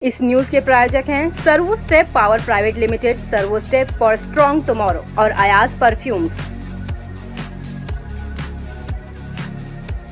इस न्यूज के प्रायोजक हैं servo step power private limited, servo step for strong tomorrow और Ayaz perfumes.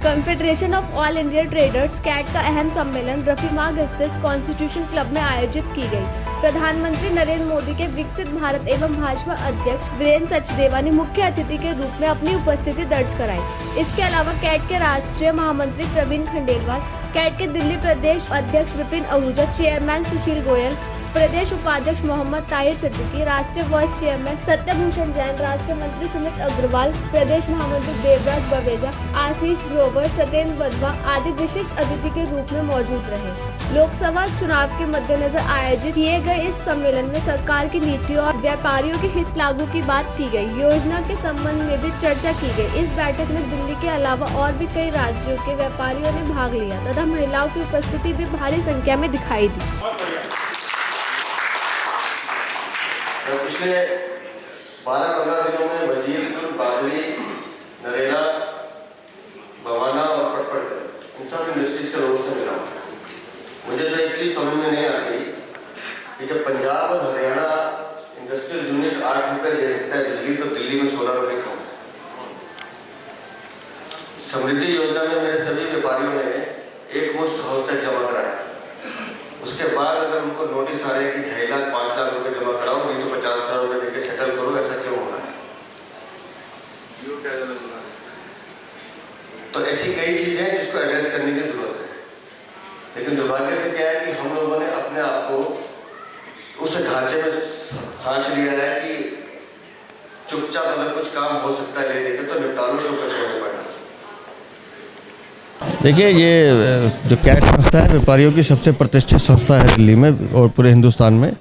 Confederation of all India traders CAIT का अहम सम्मेलन रफीमार्ग स्थित कॉन्स्टिट्यूशन क्लब में आयोजित की गई। प्रधानमंत्री नरेंद्र मोदी के विकसित भारत एवं भाजपा अध्यक्ष वीरेंद्र सचदेवा ने मुख्य अतिथि के रूप में अपनी उपस्थिति दर्ज कराई। इसके अलावा कैट के राष्ट्रीय महामंत्री प्रवीण खंडेलवाल, कैट के दिल्ली प्रदेश अध्यक्ष विपिन आहूजा, चेयरमैन सुशील गोयल, प्रदेश उपाध्यक्ष मोहम्मद ताहिर सिद्दीकी, राष्ट्रीय वाइस चेयरमैन सत्यभूषण जैन, राष्ट्रीय मंत्री सुमित अग्रवाल, प्रदेश महामंत्री देवराज बवेजा, आशीष ग्रोवर, सत्येंद्र बदवा आदि विशिष्ट अतिथि के रूप में मौजूद रहे। लोकसभा चुनाव के मद्देनजर आयोजित किए गए इस सम्मेलन में सरकार की नीतियों और व्यापारियों के हित लागू की बात की गई। योजना के संबंध में भी चर्चा की गई। इस बैठक में दिल्ली के अलावा और भी कई राज्यों के व्यापारियों ने भाग लिया तथा महिलाओं की उपस्थिति भी भारी संख्या में दिखाई दी। पिछले 12-15 दिनों में वजीरपुर, बादली, नरेला, बवाना और पटपड़ इन सब इंडस्ट्रीज के लोगों से मिला। मुझे तो एक चीज़ समझ में नहीं आती कि जब पंजाब और हरियाणा इंडस्ट्रियल यूनिट 8 रुपये दे सकता है बिजली, तो दिल्ली में 16 रुपये क्यों? समृद्धि योजना में मेरे सभी व्यापारियों ने एक मुश्त हाउस टैक्स जमा कराया। उसके बाद अगर उनको नोटिस आ रहे हैं कि 2.5 लाख 5 लाख रुपए जमा कराओ, नहीं तो 50,000 रुपए देके सेटल करो, ऐसा क्यों हो रहा है? तो ऐसी कई चीजें हैं जिसको एड्रेस करने की जरूरत है। लेकिन दुर्भाग्य से क्या है कि हम लोगों ने अपने आप को उस ढांचे में सांच लिया है कि चुपचाप अगर कुछ काम हो सकता है ले लेकर तो निपटा लो, तो कुछ होने पड़ेगा। देखिए, ये जो कैट संस्था है व्यापारियों की सबसे प्रतिष्ठित संस्था है दिल्ली में और पूरे हिंदुस्तान में।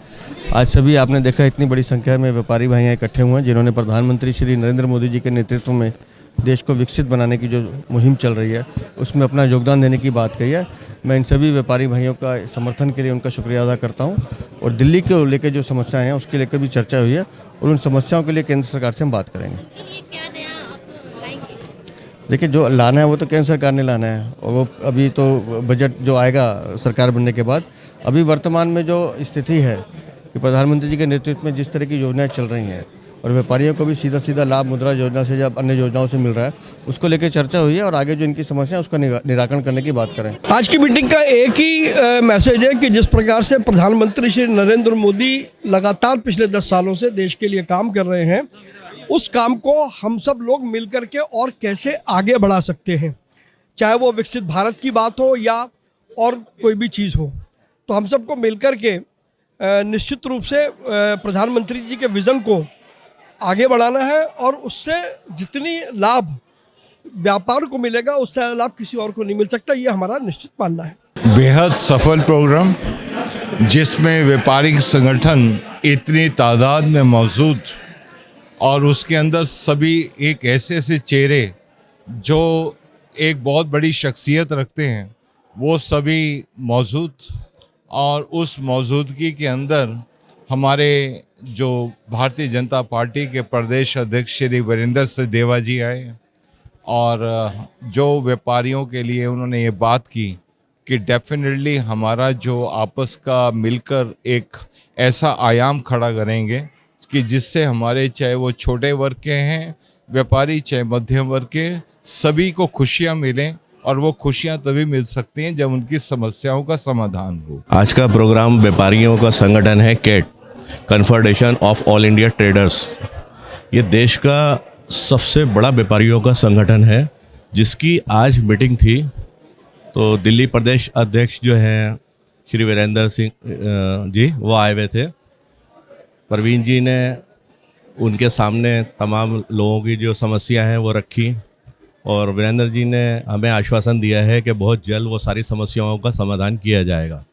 आज सभी आपने देखा इतनी बड़ी संख्या में व्यापारी भाइयाँ इकट्ठे हुए हैं जिन्होंने प्रधानमंत्री श्री नरेंद्र मोदी जी के नेतृत्व में देश को विकसित बनाने की जो मुहिम चल रही है उसमें अपना योगदान देने की बात कही है। मैं इन सभी व्यापारी भाइयों का समर्थन के लिए उनका शुक्रिया अदा करता हूँ। और दिल्ली को लेकर जो समस्याएँ हैं उसके लेकर भी चर्चा हुई है और उन समस्याओं के लिए केंद्र सरकार से हम बात करेंगे। देखिए, जो लाना है वो तो केंद्र सरकार ने लाना है और वो अभी तो बजट जो आएगा सरकार बनने के बाद। अभी वर्तमान में जो स्थिति है कि प्रधानमंत्री जी के नेतृत्व में जिस तरह की योजनाएं चल रही हैं और व्यापारियों को भी सीधा सीधा लाभ मुद्रा योजना से या अन्य योजनाओं से मिल रहा है, उसको लेकर चर्चा हुई है और आगे जो इनकी समस्या है उसका निराकरण करने की बात करें। आज की मीटिंग का एक ही मैसेज है कि जिस प्रकार से प्रधानमंत्री श्री नरेंद्र मोदी लगातार पिछले 10 सालों से देश के लिए काम कर रहे हैं, उस काम को हम सब लोग मिलकर के और कैसे आगे बढ़ा सकते हैं, चाहे वो विकसित भारत की बात हो या और कोई भी चीज़ हो। तो हम सबको मिलकर के निश्चित रूप से प्रधानमंत्री जी के विज़न को आगे बढ़ाना है और उससे जितनी लाभ व्यापार को मिलेगा उससे लाभ किसी और को नहीं मिल सकता, ये हमारा निश्चित मानना है। बेहद सफल प्रोग्राम जिसमें व्यापारिक संगठन इतनी तादाद में मौजूद और उसके अंदर सभी एक ऐसे चेहरे जो एक बहुत बड़ी शख्सियत रखते हैं वो सभी मौजूद, और उस मौजूदगी के अंदर हमारे जो भारतीय जनता पार्टी के प्रदेश अध्यक्ष श्री वीरेंद्र सचदेवा जी आए और जो व्यापारियों के लिए उन्होंने ये बात की कि डेफिनेटली हमारा जो आपस का मिलकर एक ऐसा आयाम खड़ा करेंगे कि जिससे हमारे चाहे वो छोटे वर्ग के हैं व्यापारी, चाहे मध्यम वर्ग के, सभी को खुशियां मिलें और वो खुशियां तभी मिल सकती हैं जब उनकी समस्याओं का समाधान हो। आज का प्रोग्राम व्यापारियों का संगठन है CAT, confederation of all India traders. ये देश का सबसे बड़ा व्यापारियों का संगठन है जिसकी आज मीटिंग थी। तो दिल्ली प्रदेश अध्यक्ष जो हैं श्री वीरेंद्र सिंह जी वो आए हुए थे। प्रवीण जी ने उनके सामने तमाम लोगों की जो समस्या हैं वो रखी और वीरेंद्र जी ने हमें आश्वासन दिया है कि बहुत जल्द वो सारी समस्याओं का समाधान किया जाएगा।